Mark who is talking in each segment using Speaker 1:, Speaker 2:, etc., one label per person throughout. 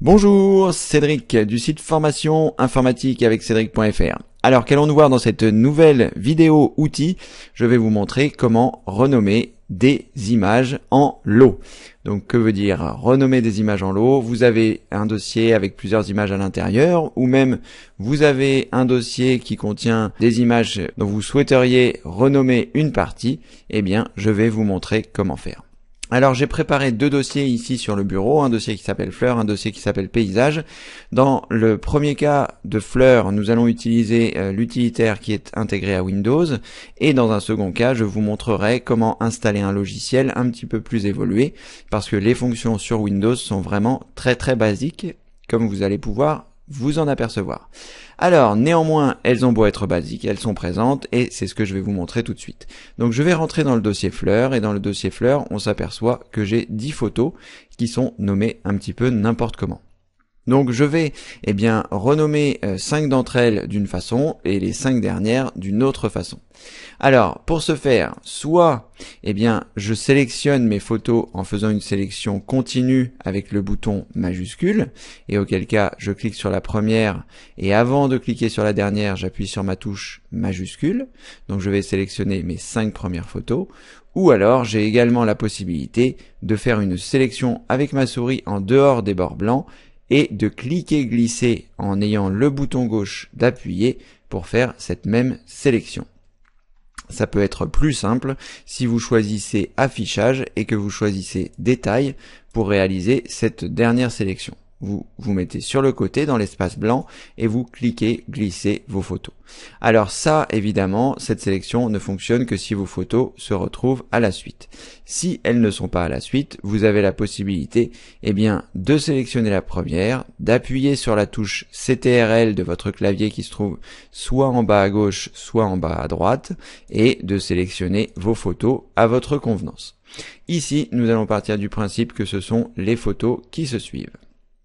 Speaker 1: Bonjour, Cédric du site formation informatique avec Cédric.fr. Alors qu'allons-nous voir dans cette nouvelle vidéo outil? Je vais vous montrer comment renommer des images en lot. Donc que veut dire renommer des images en lot? Vous avez un dossier avec plusieurs images à l'intérieur, ou même vous avez un dossier qui contient des images dont vous souhaiteriez renommer une partie. Eh bien, je vais vous montrer comment faire. Alors j'ai préparé deux dossiers ici sur le bureau, un dossier qui s'appelle fleurs, un dossier qui s'appelle paysage. Dans le premier cas de fleurs, nous allons utiliser l'utilitaire qui est intégré à Windows, et dans un second cas, je vous montrerai comment installer un logiciel un petit peu plus évolué, parce que les fonctions sur Windows sont vraiment très basiques, comme vous allez pouvoir vous en apercevoir. Alors, néanmoins, elles ont beau être basiques, elles sont présentes, et c'est ce que je vais vous montrer tout de suite. Donc je vais rentrer dans le dossier fleurs, et dans le dossier fleurs, on s'aperçoit que j'ai 10 photos qui sont nommées un petit peu n'importe comment. Donc je vais renommer 5 d'entre elles d'une façon et les 5 dernières d'une autre façon. Alors pour ce faire, soit je sélectionne mes photos en faisant une sélection continue avec le bouton majuscule, et auquel cas je clique sur la première et avant de cliquer sur la dernière, j'appuie sur ma touche majuscule. Donc je vais sélectionner mes 5 premières photos. Ou alors j'ai également la possibilité de faire une sélection avec ma souris en dehors des bords blancs et de cliquer glisser en ayant le bouton gauche d'appuyer pour faire cette même sélection. Ça peut être plus simple si vous choisissez affichage et que vous choisissez détail pour réaliser cette dernière sélection. Vous mettez sur le côté dans l'espace blanc et vous cliquez glisser vos photos. Alors ça, évidemment, cette sélection ne fonctionne que si vos photos se retrouvent à la suite. Si elles ne sont pas à la suite, vous avez la possibilité de sélectionner la première, d'appuyer sur la touche CTRL de votre clavier qui se trouve soit en bas à gauche, soit en bas à droite, et de sélectionner vos photos à votre convenance. Ici, nous allons partir du principe que ce sont les photos qui se suivent.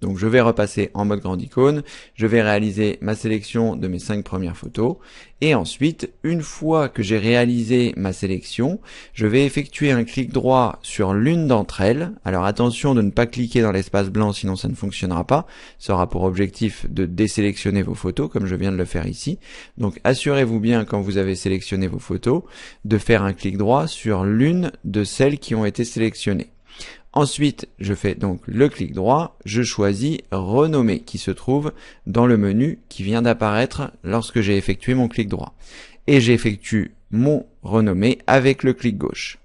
Speaker 1: Donc je vais repasser en mode grande icône, je vais réaliser ma sélection de mes 5 premières photos, et ensuite, une fois que j'ai réalisé ma sélection, je vais effectuer un clic droit sur l'une d'entre elles. Alors attention de ne pas cliquer dans l'espace blanc, sinon ça ne fonctionnera pas. Ça aura pour objectif de désélectionner vos photos, comme je viens de le faire ici. Donc assurez-vous bien, quand vous avez sélectionné vos photos, de faire un clic droit sur l'une de celles qui ont été sélectionnées. Ensuite, je fais donc le clic droit, je choisis renommer qui se trouve dans le menu qui vient d'apparaître lorsque j'ai effectué mon clic droit. Et j'effectue mon renommer avec le clic gauche.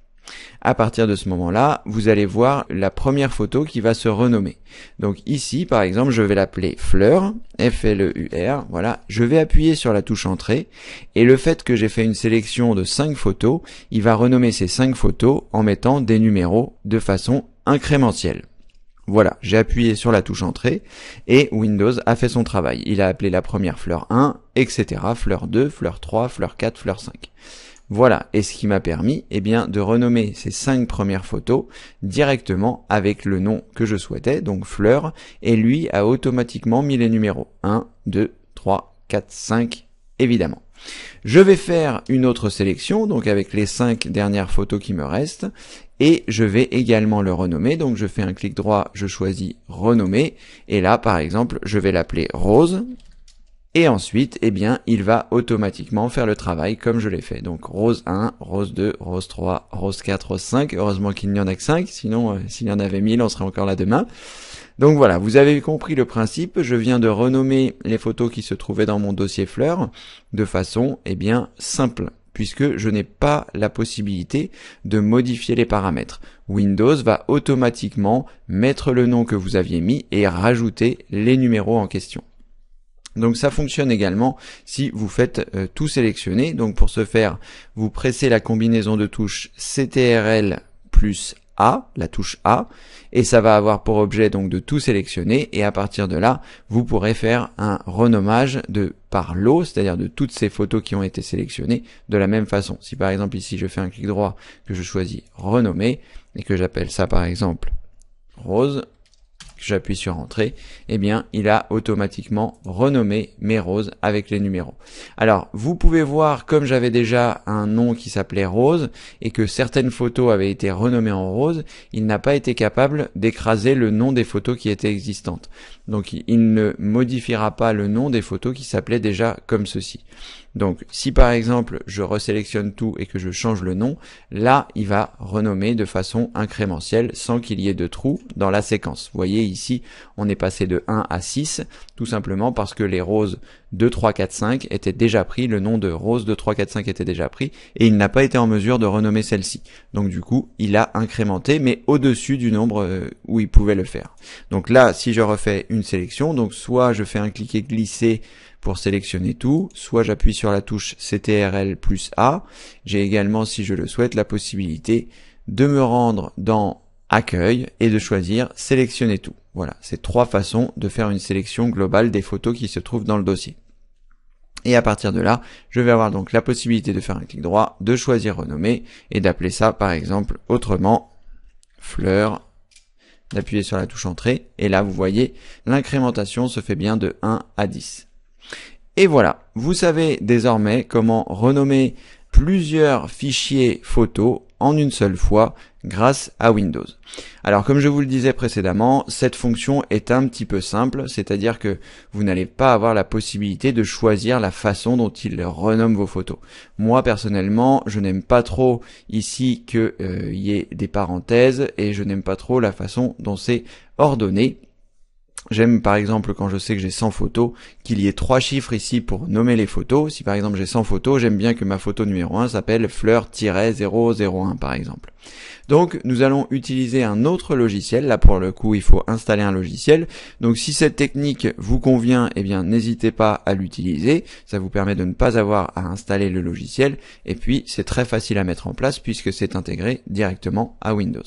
Speaker 1: À partir de ce moment-là, vous allez voir la première photo qui va se renommer. Donc ici, par exemple, je vais l'appeler fleur, F-L-E-U-R, voilà. Je vais appuyer sur la touche entrée, et le fait que j'ai fait une sélection de 5 photos, il va renommer ces 5 photos en mettant des numéros de façon incrémentielle. Voilà, j'ai appuyé sur la touche entrée, et Windows a fait son travail. Il a appelé la première fleur 1, etc., fleur 2, fleur 3, fleur 4, fleur 5. Voilà, et ce qui m'a permis de renommer ces 5 premières photos directement avec le nom que je souhaitais, donc fleur, et lui a automatiquement mis les numéros 1, 2, 3, 4, 5, évidemment. Je vais faire une autre sélection, donc avec les 5 dernières photos qui me restent, et je vais également le renommer, donc je fais un clic droit, je choisis renommer, et là par exemple je vais l'appeler rose. Et ensuite, il va automatiquement faire le travail comme je l'ai fait. Donc rose 1, rose 2, rose 3, rose 4, rose 5. Heureusement qu'il n'y en a que 5, sinon s'il y en avait 1000, on serait encore là demain. Donc voilà, vous avez compris le principe. Je viens de renommer les photos qui se trouvaient dans mon dossier fleurs de façon simple, puisque je n'ai pas la possibilité de modifier les paramètres. Windows va automatiquement mettre le nom que vous aviez mis et rajouter les numéros en question. Donc ça fonctionne également si vous faites tout sélectionner. Donc pour ce faire, vous pressez la combinaison de touches CTRL plus A, la touche A, et ça va avoir pour objet donc de tout sélectionner, et à partir de là, vous pourrez faire un renommage par lot, c'est-à-dire de toutes ces photos qui ont été sélectionnées de la même façon. Si par exemple ici je fais un clic droit, que je choisis renommer, et que j'appelle ça par exemple rose, j'appuie sur Entrée, eh bien il a automatiquement renommé mes roses avec les numéros. Alors vous pouvez voir, comme j'avais déjà un nom qui s'appelait Rose et que certaines photos avaient été renommées en rose, il n'a pas été capable d'écraser le nom des photos qui étaient existantes. Donc il ne modifiera pas le nom des photos qui s'appelaient déjà comme ceci. Donc si par exemple je resélectionne tout et que je change le nom, là il va renommer de façon incrémentielle sans qu'il y ait de trou dans la séquence. Vous voyez ici on est passé de 1 à 6 tout simplement parce que les roses 2, 3, 4, 5 étaient déjà pris, le nom de rose 2, 3, 4, 5 était déjà pris et il n'a pas été en mesure de renommer celle-ci. Donc du coup il a incrémenté mais au-dessus du nombre où il pouvait le faire. Donc là si je refais une sélection, donc soit je fais un cliquer glisser pour sélectionner tout, soit j'appuie sur la touche CTRL plus A. J'ai également, si je le souhaite, la possibilité de me rendre dans Accueil et de choisir Sélectionner tout. Voilà, c'est 3 façons de faire une sélection globale des photos qui se trouvent dans le dossier. Et à partir de là, je vais avoir donc la possibilité de faire un clic droit, de choisir Renommer et d'appeler ça par exemple autrement Fleur, d'appuyer sur la touche Entrée. Et là, vous voyez, l'incrémentation se fait bien de 1 à 10. Et voilà, vous savez désormais comment renommer plusieurs fichiers photos en une seule fois grâce à Windows. Alors comme je vous le disais précédemment, cette fonction est un petit peu simple, c'est-à-dire que vous n'allez pas avoir la possibilité de choisir la façon dont il renomme vos photos. Moi personnellement, je n'aime pas trop ici qu'il y ait des parenthèses et je n'aime pas trop la façon dont c'est ordonné. J'aime par exemple quand je sais que j'ai 100 photos, qu'il y ait 3 chiffres ici pour nommer les photos. Si par exemple j'ai 100 photos, j'aime bien que ma photo numéro 1 s'appelle fleur-001 par exemple. Donc nous allons utiliser un autre logiciel. Là pour le coup il faut installer un logiciel. Donc si cette technique vous convient, eh bien n'hésitez pas à l'utiliser. Ça vous permet de ne pas avoir à installer le logiciel. Et puis c'est très facile à mettre en place puisque c'est intégré directement à Windows.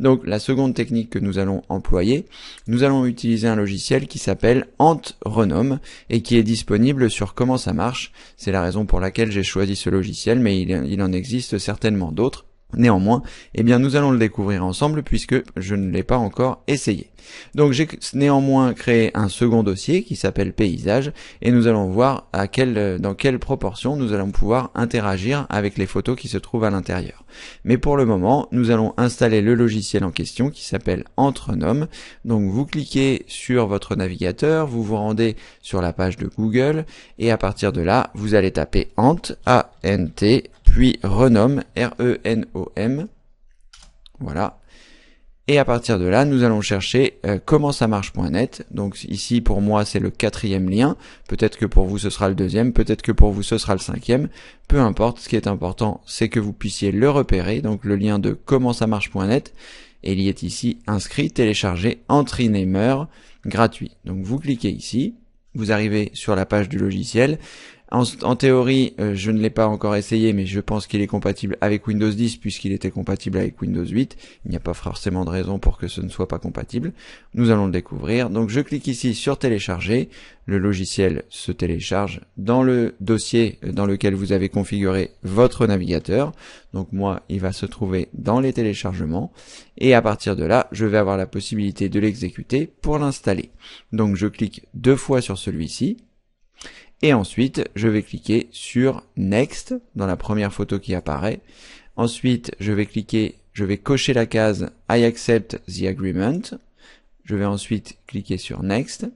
Speaker 1: Donc la seconde technique que nous allons employer, nous allons utiliser un logiciel qui s'appelle Ant-Renome et qui est disponible sur Comment ça marche. C'est la raison pour laquelle j'ai choisi ce logiciel, mais il en existe certainement d'autres. Néanmoins, eh bien nous allons le découvrir ensemble puisque je ne l'ai pas encore essayé. Donc j'ai néanmoins créé un second dossier qui s'appelle Paysage et nous allons voir dans quelle proportion nous allons pouvoir interagir avec les photos qui se trouvent à l'intérieur. Mais pour le moment, nous allons installer le logiciel en question qui s'appelle Ant-Renome. Donc vous cliquez sur votre navigateur, vous vous rendez sur la page de Google et à partir de là, vous allez taper Ant, A-N-T, puis Renome, R-E-N-O-M. Voilà. Et à partir de là, nous allons chercher comment ça marche.net. Donc ici, pour moi, c'est le 4e lien. Peut-être que pour vous, ce sera le 2e. Peut-être que pour vous, ce sera le 5e. Peu importe. Ce qui est important, c'est que vous puissiez le repérer. Donc le lien de comment ça marche.net. Et il y est ici inscrit, téléchargé, Entry-Namer, gratuit. Donc vous cliquez ici. Vous arrivez sur la page du logiciel. En théorie, je ne l'ai pas encore essayé, mais je pense qu'il est compatible avec Windows 10 puisqu'il était compatible avec Windows 8. Il n'y a pas forcément de raison pour que ce ne soit pas compatible. Nous allons le découvrir. Donc je clique ici sur télécharger. Le logiciel se télécharge dans le dossier dans lequel vous avez configuré votre navigateur. Donc moi, il va se trouver dans les téléchargements. Et à partir de là, je vais avoir la possibilité de l'exécuter pour l'installer. Donc je clique 2 fois sur celui-ci. Et ensuite, je vais cliquer sur Next dans la première photo qui apparaît. Ensuite, je vais cocher la case I accept the agreement. Je vais ensuite cliquer sur Next.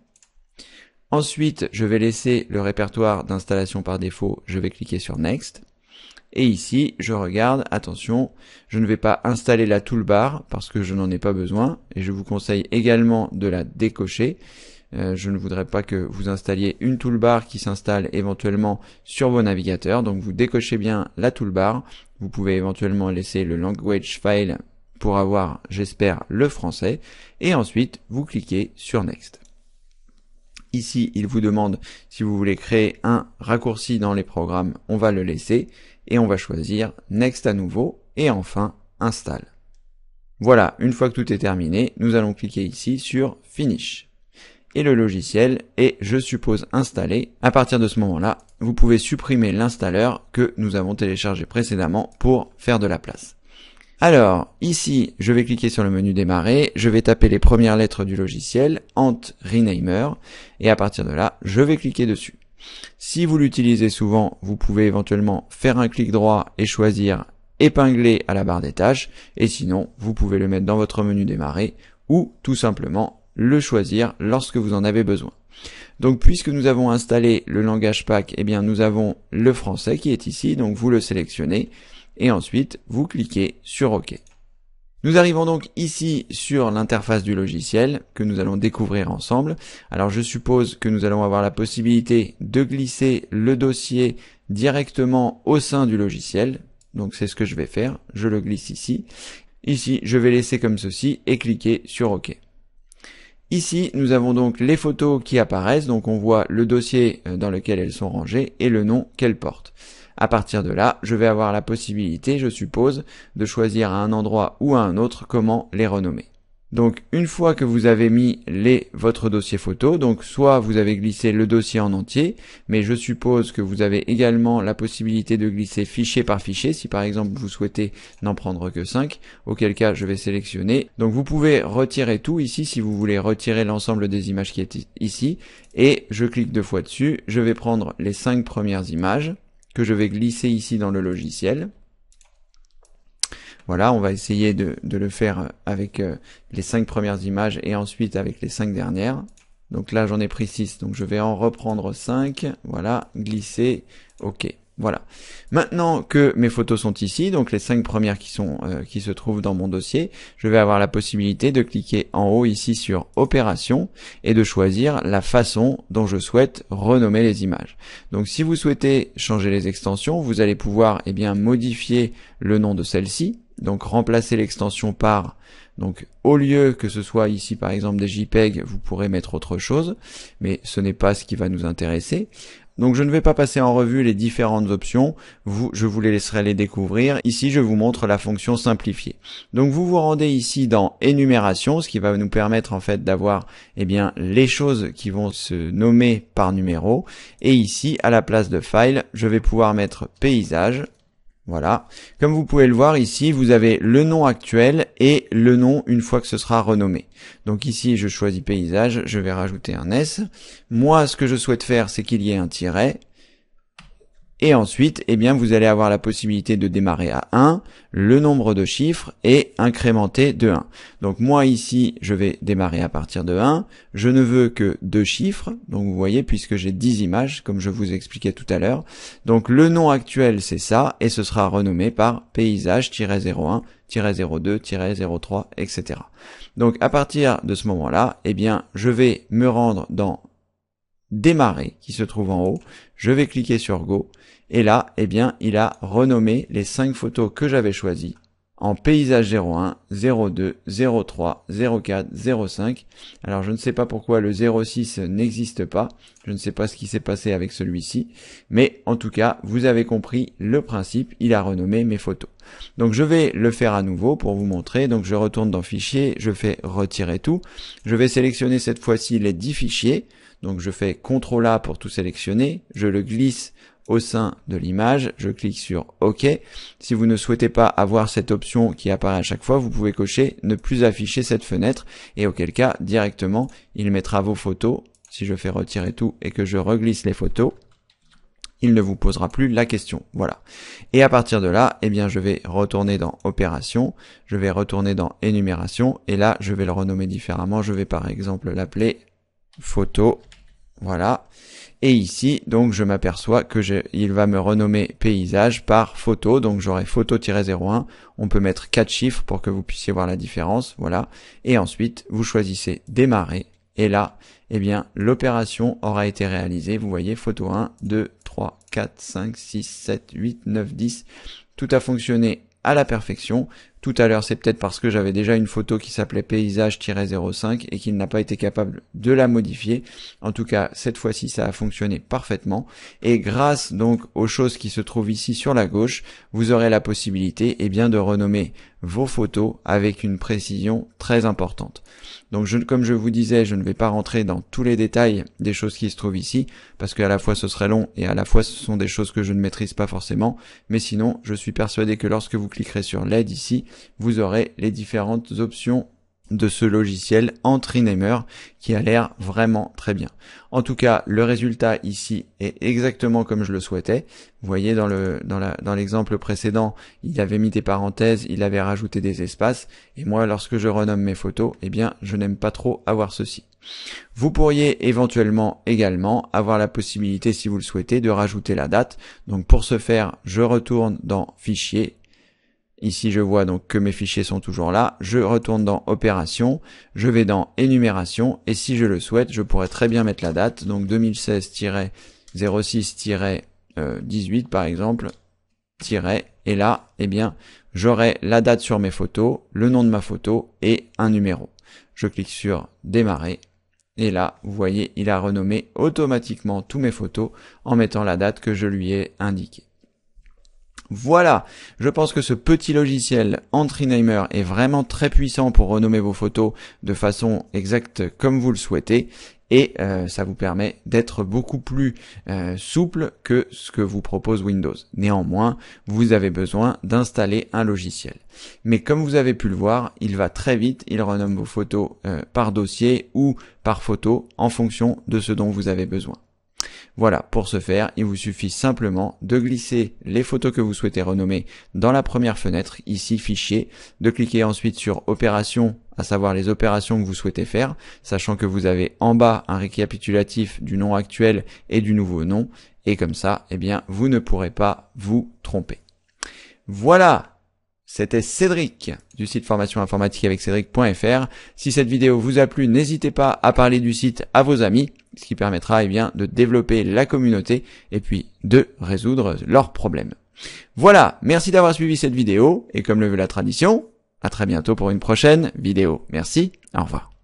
Speaker 1: Ensuite, je vais laisser le répertoire d'installation par défaut. Je vais cliquer sur Next. Et ici, je regarde, attention, je ne vais pas installer la toolbar parce que je n'en ai pas besoin. Et je vous conseille également de la décocher. Je ne voudrais pas que vous installiez une toolbar qui s'installe éventuellement sur vos navigateurs. Donc vous décochez bien la toolbar. Vous pouvez éventuellement laisser le language file pour avoir, j'espère, le français. Et ensuite, vous cliquez sur Next. Ici, il vous demande si vous voulez créer un raccourci dans les programmes. On va le laisser et on va choisir Next à nouveau et enfin Install. Voilà, une fois que tout est terminé, nous allons cliquer ici sur Finish. Et le logiciel est, je suppose, installé. À partir de ce moment-là, vous pouvez supprimer l'installeur que nous avons téléchargé précédemment pour faire de la place. Alors, ici, je vais cliquer sur le menu démarrer, je vais taper les premières lettres du logiciel, Ant Renamer, et à partir de là, je vais cliquer dessus. Si vous l'utilisez souvent, vous pouvez éventuellement faire un clic droit et choisir épingler à la barre des tâches, et sinon, vous pouvez le mettre dans votre menu démarrer, ou tout simplement le choisir lorsque vous en avez besoin. Donc puisque nous avons installé le langage Pack, eh bien nous avons le français qui est ici, donc vous le sélectionnez, et ensuite vous cliquez sur OK. Nous arrivons donc ici sur l'interface du logiciel que nous allons découvrir ensemble. Alors je suppose que nous allons avoir la possibilité de glisser le dossier directement au sein du logiciel. Donc c'est ce que je vais faire, je le glisse ici. Ici je vais laisser comme ceci et cliquer sur OK. Ici, nous avons donc les photos qui apparaissent, donc on voit le dossier dans lequel elles sont rangées et le nom qu'elles portent. À partir de là, je vais avoir la possibilité, je suppose, de choisir à un endroit ou à un autre comment les renommer. Donc une fois que vous avez mis votre dossier photo, donc soit vous avez glissé le dossier en entier, mais je suppose que vous avez également la possibilité de glisser fichier par fichier, si par exemple vous souhaitez n'en prendre que 5, auquel cas je vais sélectionner. Donc vous pouvez retirer tout ici si vous voulez retirer l'ensemble des images qui est ici, et je clique 2 fois dessus, je vais prendre les 5 premières images, que je vais glisser ici dans le logiciel. Voilà, on va essayer de le faire avec les 5 premières images et ensuite avec les 5 dernières. Donc là, j'en ai pris 6, donc je vais en reprendre 5. Voilà, glisser, OK. Voilà. Maintenant que mes photos sont ici, donc les 5 premières qui se trouvent dans mon dossier, je vais avoir la possibilité de cliquer en haut ici sur Opération et de choisir la façon dont je souhaite renommer les images. Donc si vous souhaitez changer les extensions, vous allez pouvoir modifier le nom de celle-ci. Donc remplacer l'extension par, donc au lieu que ce soit ici par exemple des JPEG, vous pourrez mettre autre chose, mais ce n'est pas ce qui va nous intéresser. Donc je ne vais pas passer en revue les différentes options, je vous les laisserai les découvrir. Ici je vous montre la fonction simplifiée. Donc vous vous rendez ici dans énumération, ce qui va nous permettre en fait d'avoir les choses qui vont se nommer par numéro. Et ici à la place de file, je vais pouvoir mettre paysage. Voilà, comme vous pouvez le voir ici, vous avez le nom actuel et le nom une fois que ce sera renommé. Donc ici, je choisis paysage, je vais rajouter un S. Moi, ce que je souhaite faire, c'est qu'il y ait un tiret. Et ensuite, vous allez avoir la possibilité de démarrer à 1, le nombre de chiffres et incrémenter de 1. Donc moi ici, je vais démarrer à partir de 1. Je ne veux que 2 chiffres. Donc vous voyez, puisque j'ai 10 images, comme je vous expliquais tout à l'heure. Donc le nom actuel, c'est ça, et ce sera renommé par paysage-01, -02, -03, etc. Donc à partir de ce moment-là, je vais me rendre dans démarrer qui se trouve en haut, je vais cliquer sur Go et là, il a renommé les 5 photos que j'avais choisies en paysage 01, 02, 03, 04, 05. Alors je ne sais pas pourquoi le 06 n'existe pas, je ne sais pas ce qui s'est passé avec celui-ci, mais en tout cas, vous avez compris le principe, il a renommé mes photos. Donc je vais le faire à nouveau pour vous montrer, donc je retourne dans Fichier, je fais retirer tout, je vais sélectionner cette fois-ci les 10 fichiers, donc je fais CTRL A pour tout sélectionner, je le glisse au sein de l'image, je clique sur OK. Si vous ne souhaitez pas avoir cette option qui apparaît à chaque fois, vous pouvez cocher ne plus afficher cette fenêtre et auquel cas directement il mettra vos photos. Si je fais retirer tout et que je reglisse les photos, il ne vous posera plus la question. Voilà. Et à partir de là, je vais retourner dans Opération, je vais retourner dans Énumération et là je vais le renommer différemment. Je vais par exemple l'appeler Photo. Voilà. Et ici, donc, je m'aperçois que il va me renommer paysage par photo. Donc, j'aurai photo-01. On peut mettre 4 chiffres pour que vous puissiez voir la différence. Voilà. Et ensuite, vous choisissez démarrer. Et là, l'opération aura été réalisée. Vous voyez, photo 1, 2, 3, 4, 5, 6, 7, 8, 9, 10. Tout a fonctionné à la perfection. Tout à l'heure, c'est peut-être parce que j'avais déjà une photo qui s'appelait paysage-05 et qu'il n'a pas été capable de la modifier. En tout cas, cette fois-ci, ça a fonctionné parfaitement. Et grâce donc aux choses qui se trouvent ici sur la gauche, vous aurez la possibilité de renommer vos photos avec une précision très importante. Donc comme je vous disais, je ne vais pas rentrer dans tous les détails des choses qui se trouvent ici, parce qu'à la fois ce serait long et à la fois ce sont des choses que je ne maîtrise pas forcément, mais sinon je suis persuadé que lorsque vous cliquerez sur l'aide ici, vous aurez les différentes options de ce logiciel en Treenamer qui a l'air vraiment très bien. En tout cas, le résultat ici est exactement comme je le souhaitais. Vous voyez dans l'exemple précédent, il avait mis des parenthèses, il avait rajouté des espaces, et moi lorsque je renomme mes photos, eh bien je n'aime pas trop avoir ceci. Vous pourriez éventuellement également avoir la possibilité, si vous le souhaitez, de rajouter la date. Donc pour ce faire, je retourne dans Fichier. Ici, je vois donc que mes fichiers sont toujours là. Je retourne dans Opération, je vais dans Énumération, et si je le souhaite, je pourrais très bien mettre la date, donc 2016-06-18 par exemple, et là, eh bien, j'aurai la date sur mes photos, le nom de ma photo et un numéro. Je clique sur Démarrer, et là, vous voyez, il a renommé automatiquement tous mes photos en mettant la date que je lui ai indiquée. Voilà, je pense que ce petit logiciel en Treenamer est vraiment très puissant pour renommer vos photos de façon exacte comme vous le souhaitez, et ça vous permet d'être beaucoup plus souple que ce que vous propose Windows. Néanmoins, vous avez besoin d'installer un logiciel. Mais comme vous avez pu le voir, il va très vite, il renomme vos photos par dossier ou par photo en fonction de ce dont vous avez besoin. Voilà, pour ce faire, il vous suffit simplement de glisser les photos que vous souhaitez renommer dans la première fenêtre, ici Fichier, de cliquer ensuite sur Opération, à savoir les opérations que vous souhaitez faire, sachant que vous avez en bas un récapitulatif du nom actuel et du nouveau nom, et comme ça, eh bien, vous ne pourrez pas vous tromper. Voilà! C'était Cédric du site formation informatique avec Cédric.fr. Si cette vidéo vous a plu, n'hésitez pas à parler du site à vos amis, ce qui permettra eh bien, de développer la communauté et puis de résoudre leurs problèmes. Voilà, merci d'avoir suivi cette vidéo et comme le veut la tradition, à très bientôt pour une prochaine vidéo. Merci, au revoir.